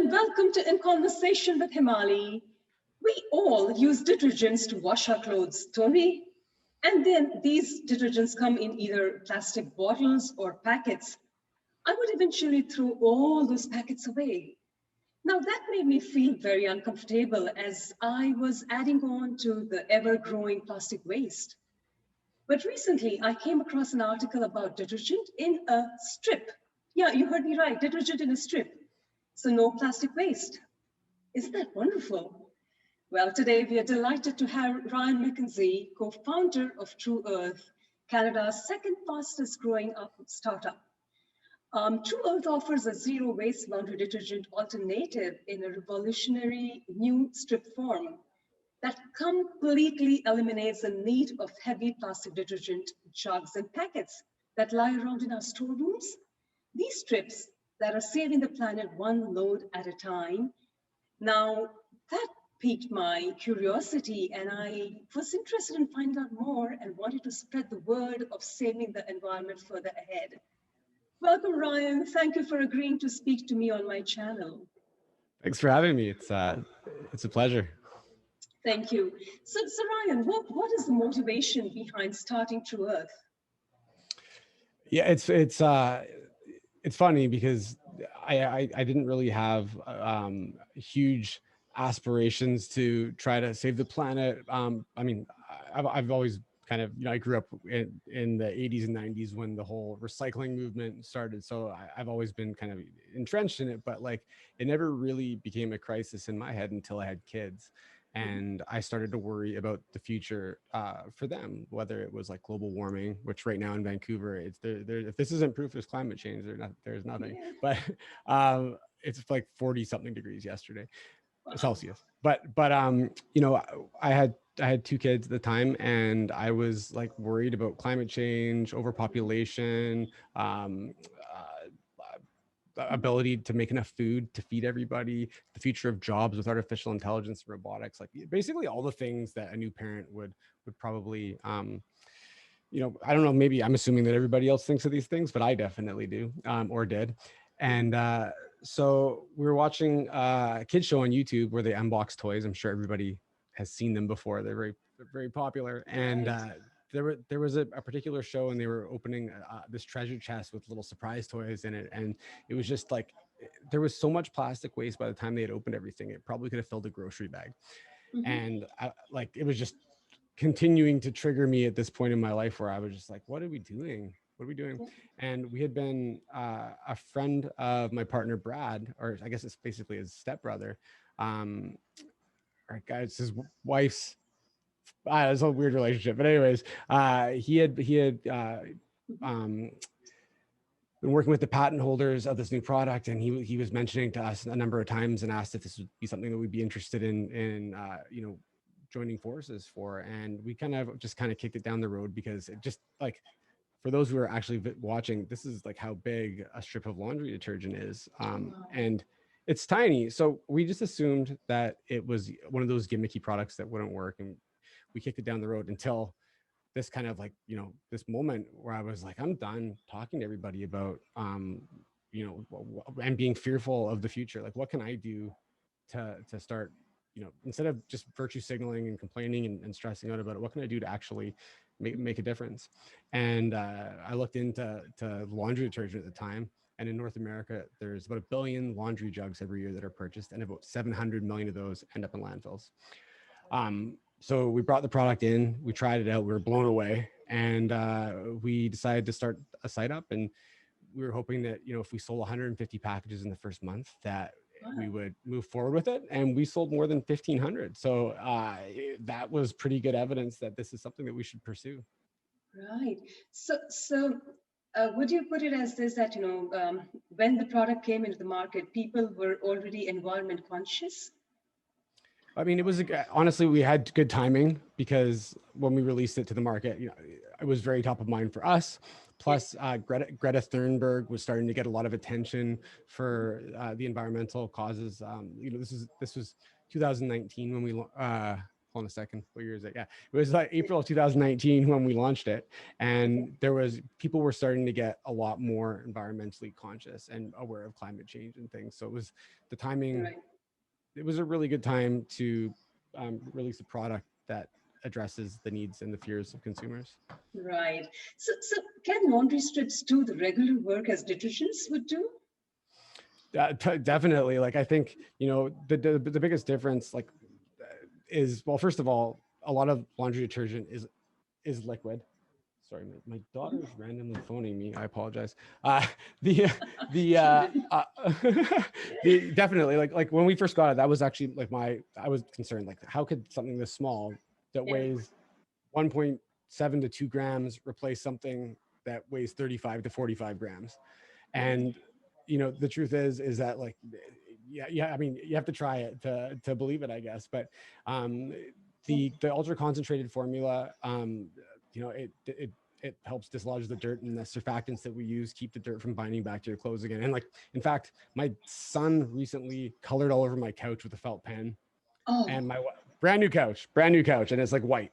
and welcome to In Conversation with Hemali. We all use detergents to wash our clothes, don't we? And then these detergents come in either plastic bottles or packets. I would eventually throw all those packets away. Now that made me feel very uncomfortable as I was adding on to the ever-growing plastic waste. But recently I came across an article about detergent in a strip. Yeah, you heard me right, detergent in a strip. So no plastic waste. Isn't that wonderful? Well, today we are delighted to have Ryan Mckenzie, co-founder of Tru Earth, Canada's second fastest growing startup. Tru Earth offers a zero waste laundry detergent alternative in a revolutionary new strip form that completely eliminates the need of heavy plastic detergent jugs and packets that lie around in our storerooms. These strips that are saving the planet one load at a time. Now, that piqued my curiosity, and I was interested in finding out more and wanted to spread the word of saving the environment further ahead. Welcome, Ryan. Thank you for agreeing to speak to me on my channel. Thanks for having me. It's a pleasure. Thank you. So Ryan, what is the motivation behind starting Tru Earth? Yeah, it's funny because I didn't really have huge aspirations to try to save the planet. I mean, I've always kind of, I grew up in the 80s and 90s when the whole recycling movement started. So I've always been kind of entrenched in it, but like it never really became a crisis in my head until I had kids. And I started to worry about the future for them, whether it was like global warming, which right now in Vancouver, it's there. If this isn't proof of climate change, there's nothing. Yeah. But it's like 40 something degrees yesterday, Wow. Celsius. But I had two kids at the time, and I was like worried about climate change, overpopulation, ability to make enough food to feed everybody, the future of jobs with artificial intelligence and robotics, like basically all the things that a new parent would probably I don't know, maybe I'm assuming that everybody else thinks of these things, but I definitely do, or did. And so we were watching a kids show on YouTube where they unbox toys. I'm sure everybody has seen them before. They're very popular. And there was a particular show, and they were opening this treasure chest with little surprise toys in it. And it was just like, there was so much plastic waste by the time they had opened everything. It probably could have filled a grocery bag. And it was just continuing to trigger me at this point in my life where I was just like, what are we doing? What are we doing? And we had been a friend of my partner, Brad, or I guess it's basically his stepbrother. It's his wife's, it's a weird relationship, but anyways, he had been working with the patent holders of this new product, and he was mentioning to us a number of times and asked if this would be something that we'd be interested in joining forces for. And we kind of kicked it down the road because it just, like, for those who are actually watching, this is like how big a strip of laundry detergent is, and it's tiny. So we just assumed that it was one of those gimmicky products that wouldn't work, and we kicked it down the road until this kind of like, this moment where I was like, I'm done talking to everybody about, and being fearful of the future. Like, what can I do to start, instead of just virtue signaling and complaining and stressing out about it, what can I do to actually make a difference? And I looked into laundry detergent at the time. And in North America, there's about 1 billion laundry jugs every year that are purchased, and about 700 million of those end up in landfills. So we brought the product in, we tried it out, we were blown away, and we decided to start a site up. And we were hoping that, if we sold 150 packages in the first month, that we would move forward with it. And we sold more than 1,500. So that was pretty good evidence that this is something that we should pursue. Right. So would you put it as this, that, when the product came into the market, people were already environment conscious? I mean, it was, honestly, we had good timing because when we released it to the market, it was very top of mind for us. Plus, Greta Thunberg was starting to get a lot of attention for the environmental causes. This was 2019 when we hold on a second. What year is it? Yeah, it was like April of 2019 when we launched it, and people were starting to get a lot more environmentally conscious and aware of climate change and things. So it was the timing. Right. It was a really good time to release a product that addresses the needs and the fears of consumers. Right. So can laundry strips do the regular work as detergents would do? Definitely. Like I think the biggest difference is, well, first of all, a lot of laundry detergent is liquid. Sorry, my daughter's randomly phoning me. I apologize. The the the definitely like when we first got it, that was actually like I was concerned, like how could something this small that Yeah. weighs 1.7 to 2 grams replace something that weighs 35 to 45 grams? And the truth is that like I mean, you have to try it to believe it, I guess. But the ultra concentrated formula, it helps dislodge the dirt, and the surfactants that we use keep the dirt from binding back to your clothes again. And like, in fact, my son recently colored all over my couch with a felt pen. Oh, And my brand new couch, and it's like white.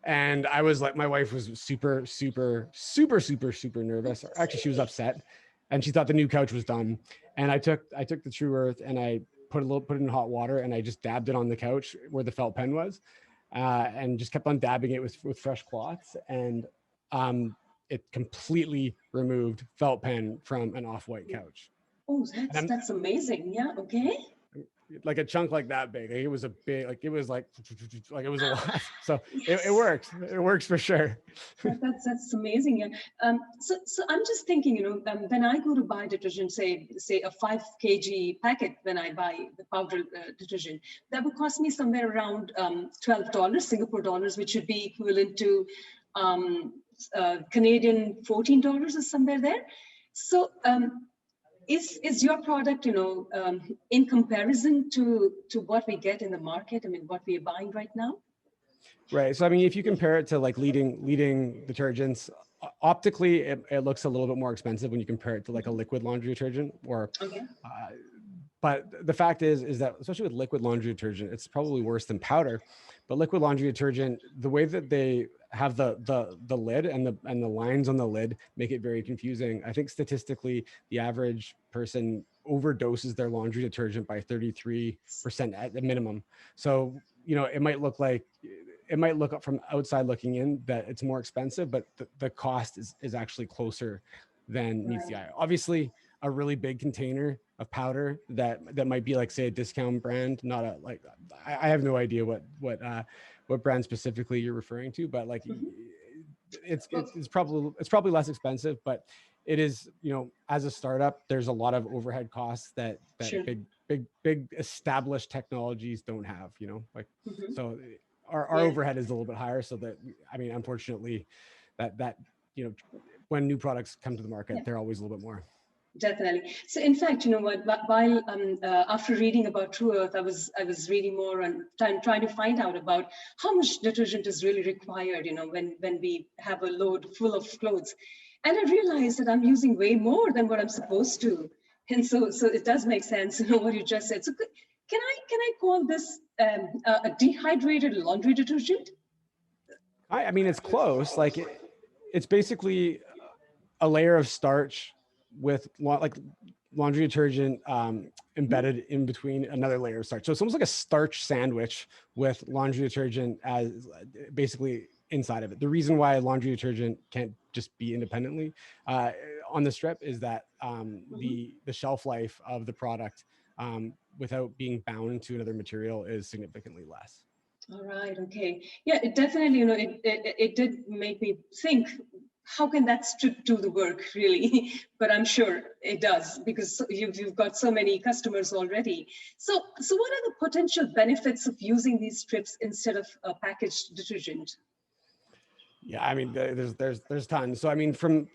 And I was like, my wife was super, super, super, super, super nervous. Or actually, she was upset, and she thought the new couch was done. And I took the Tru Earth and I put it in hot water, and I just dabbed it on the couch where the felt pen was, and just kept on dabbing it with fresh cloths. And it completely removed felt pen from an off-white couch. oh, that's amazing. Yeah. Okay. Like a chunk like that big. It was a big, like it was like it was a lot. So Yes. it works. It works for sure. That's amazing. Yeah. So I'm just thinking, when I go to buy detergent, say a 5 kg packet, when I buy the powder detergent, that would cost me somewhere around $12 Singapore dollars, which would be equivalent to Canadian $14 or somewhere there. So is your product, in comparison to what we get in the market? I mean, what we are buying right now? Right. So I mean, if you compare it to like leading detergents, optically it looks a little bit more expensive when you compare it to like a liquid laundry detergent or Okay. but the fact is that especially with liquid laundry detergent, it's probably worse than powder. But liquid laundry detergent, the way that they have the lid and the lines on the lid make it very confusing. I think statistically, the average person overdoses their laundry detergent by 33% at the minimum. So it might look up from outside looking in that it's more expensive, but the cost is actually closer than meets the eye. Obviously, a really big container of powder that might be like, say, a discount brand, not a like, I have no idea what brand specifically you're referring to, but like it's probably less expensive, but it is, as a startup, there's a lot of overhead costs that Sure. big established technologies don't have, like, so our Yeah. overhead is a little bit higher. So that, I mean, unfortunately that when new products come to the market, Yeah. they're always a little bit more. Definitely. So, in fact, what? While after reading about Tru Earth, I was reading more and trying to find out about how much detergent is really required. When we have a load full of clothes, and I realized that I'm using way more than what I'm supposed to, and so it does make sense. What you just said. So, can I call this a dehydrated laundry detergent? I mean, it's close. Like it's basically a layer of starch with like laundry detergent embedded in between another layer of starch. So it's almost like a starch sandwich with laundry detergent as basically inside of it. The reason why laundry detergent can't just be independently on the strip is that the shelf life of the product without being bound to another material is significantly less. All right. Okay. Yeah. It definitely, it did make me think, how can that strip do the work really? But I'm sure it does, because you've got so many customers already. So what are the potential benefits of using these strips instead of a packaged detergent? Yeah, I mean, there's tons. So I mean, from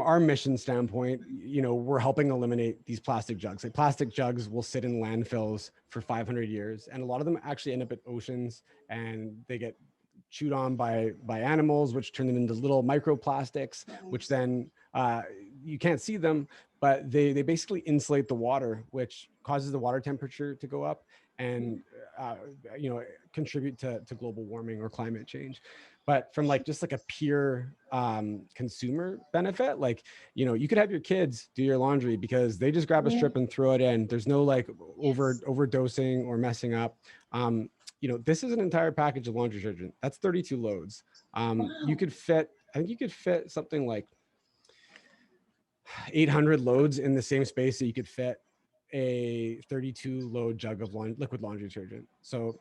our mission standpoint, we're helping eliminate these plastic jugs. Like plastic jugs will sit in landfills for 500 years, and a lot of them actually end up at oceans, and they get chewed on by animals, which turn them into little microplastics, which then you can't see them, but they basically insulate the water, which causes the water temperature to go up. and you know, contribute to global warming or climate change. But from like just like a pure consumer benefit, like, you know, you could have your kids do your laundry because they just grab a Yeah. strip and throw it in. There's no like Yes. overdosing or messing up. You know, this is an entire package of laundry detergent. That's 32 loads. You Wow. could fit, I think you could fit something like 800 loads in the same space that you could fit a 32 load jug of liquid laundry detergent. So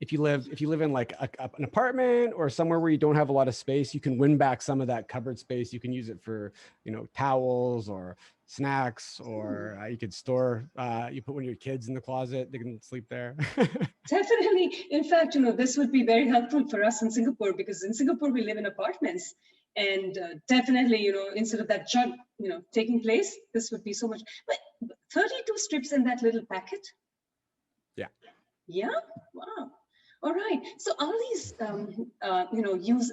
if you live in like an apartment or somewhere where you don't have a lot of space, you can win back some of that cupboard space. You can use it for, you know, towels or snacks, Hmm. or you could store, you put one of your kids in the closet, they can sleep there. Definitely. In fact, this would be very helpful for us in Singapore, because in Singapore we live in apartments, and definitely, instead of that jug, taking place, this would be so much. But 32 strips in that little packet. Yeah. Yeah. Wow. All right. So are these,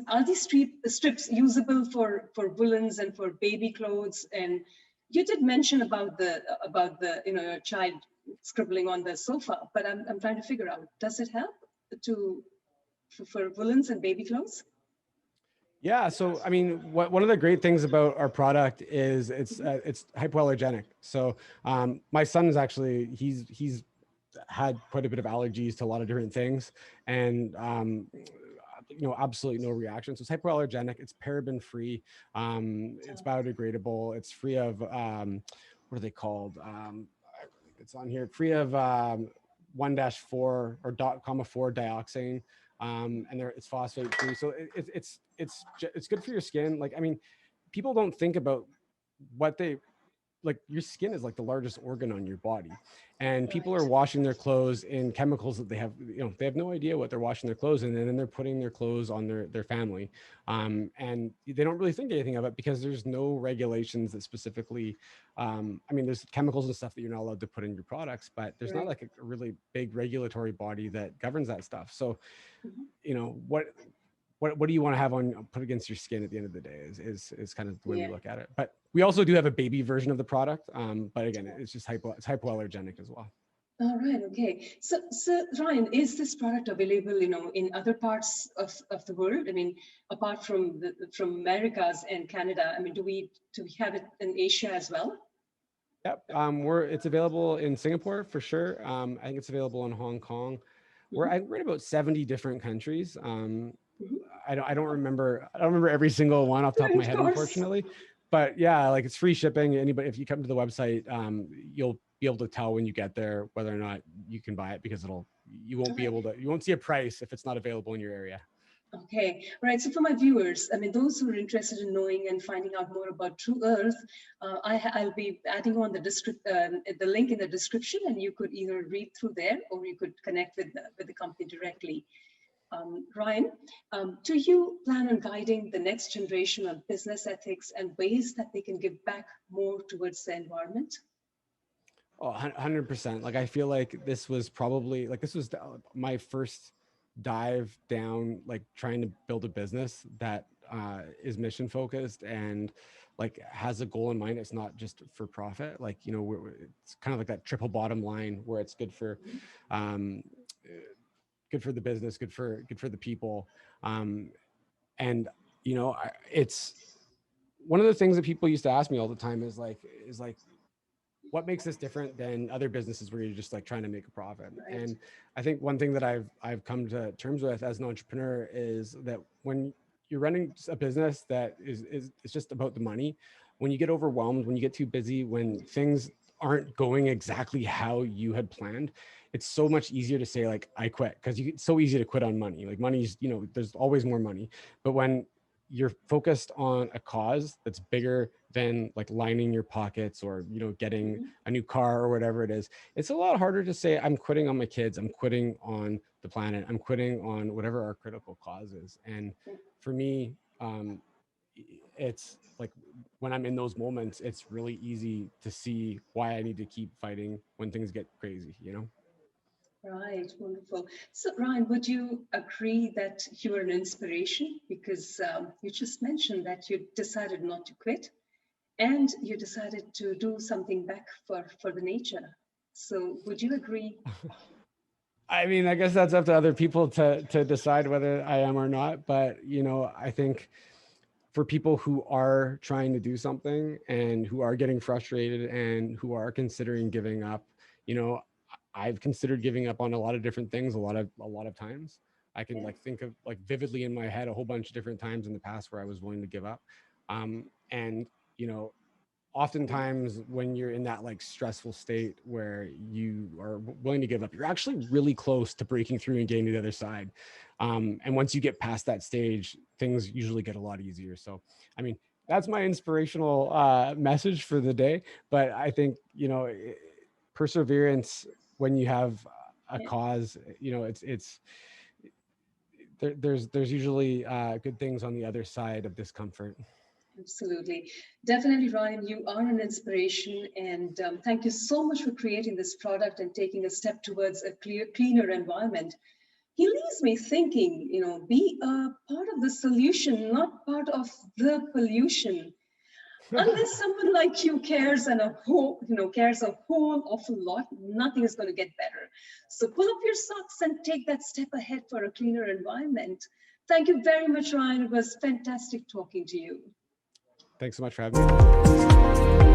are these strips usable for woolens and for baby clothes? And you did mention about the your child scribbling on the sofa, but I'm trying to figure out, does it help to for woolens and baby clothes? Yeah, so I mean, one of the great things about our product is it's hypoallergenic. So my son is actually he's had quite a bit of allergies to a lot of different things, and you know, absolutely no reaction. So it's hypoallergenic. It's paraben free. It's biodegradable. It's free of what are they called? It's on here. Free of 1-4 or dot comma 4 dioxane. And it's phosphate free. So it's good for your skin. Like, I mean, people don't think about what they like. Your skin is like the largest organ on your body, and people are Right. washing their clothes in chemicals that they have, you know, they have no idea what they're washing their clothes in, and then they're putting their clothes on their family, and they don't really think anything of it because there's no regulations that specifically, I mean, there's chemicals and stuff that you're not allowed to put in your products, but there's not Right. like a really big regulatory body that governs that stuff. So, Mhm. you know, what do you want to have on put against your skin at the end of the day is kind of the way we Yeah. look at it. But we also do have a baby version of the product. But again, it's just it's hypoallergenic as well. All right. Okay. So Ryan, is this product available, in other parts of the world? I mean, apart from Americas and Canada, I mean, do we have it in Asia as well? Yep. It's available in Singapore for sure. I think it's available in Hong Kong. Hmm. We're in about 70 different countries. Hmm. I don't remember every single one off the top of my Of head, course. unfortunately. But yeah, like it's free shipping. Anybody, if you come to the website, you'll be able to tell when you get there whether or not you can buy it, because All right. you won't see a price if it's not available in your area. Okay, right. So for my viewers, I mean, those who are interested in knowing and finding out more about True Earth, I'll be adding on the link in the description, and you could either read through there or you could connect with the company directly. Ryan, do you plan on guiding the next generation on business ethics and ways that they can give back more towards the environment? Oh, 100%. Like, I feel like this was probably like this was my first dive down, like trying to build a business that is mission focused and like has a goal in mind. It's not just for profit. Like, you know, it's kind of like that triple bottom line where it's um, good for the business, good for the people, and you know, it's one of the things that people used to ask me all the time is like what makes this different than other businesses where you're just like trying to make a profit. Right. And I think one thing that I've come to terms with as an entrepreneur is that when you're running a business that is it's just about the money, when you get overwhelmed, when you get too busy, when things aren't going exactly how you had planned, it's so much easier to say like I quit, because it's so easy to quit on money. Like money's, you know, there's always more money. But when you're focused on a cause that's bigger than like lining your pockets or, you know, getting Mhm. a new car or whatever it is, it's a lot harder to say I'm quitting on my kids, I'm quitting on the planet, I'm quitting on whatever our critical cause is. And for me, it's like when I'm in those moments, it's really easy to see why I need to keep fighting when things get crazy, you know. Right, wonderful. So, Ryan, would you agree that you are an inspiration? Because you just mentioned that you decided not to quit and you decided to do something back for the nature. So, would you agree? I mean, I guess that's up to other people to decide whether I am or not. But, you know, I think for people who are trying to do something and who are getting frustrated and who are considering giving up, you know, I've considered giving up on a lot of different things a lot of times. I can Yeah. like think of like vividly in my head a whole bunch of different times in the past where I was willing to give up. And you know, oftentimes when you're in that like stressful state where you are willing to give up, you're actually really close to breaking through and getting to the other side. And once you get past that stage, things usually get a lot easier. So, I mean, that's my inspirational message for the day. But I think, you know, perseverance when you have a Yeah. cause, you know, it's there's usually good things on the other side of discomfort. Absolutely. Definitely, Ryan, you are an inspiration. And thank you so much for creating this product and taking a step towards a cleaner environment. He leaves me thinking, you know, be a part of the solution, not part of the pollution. Unless someone like you cares and cares a whole awful lot, nothing is going to get better. So pull up your socks and take that step ahead for a cleaner environment. Thank you very much, Ryan. It was fantastic talking to you. Thanks so much for having me.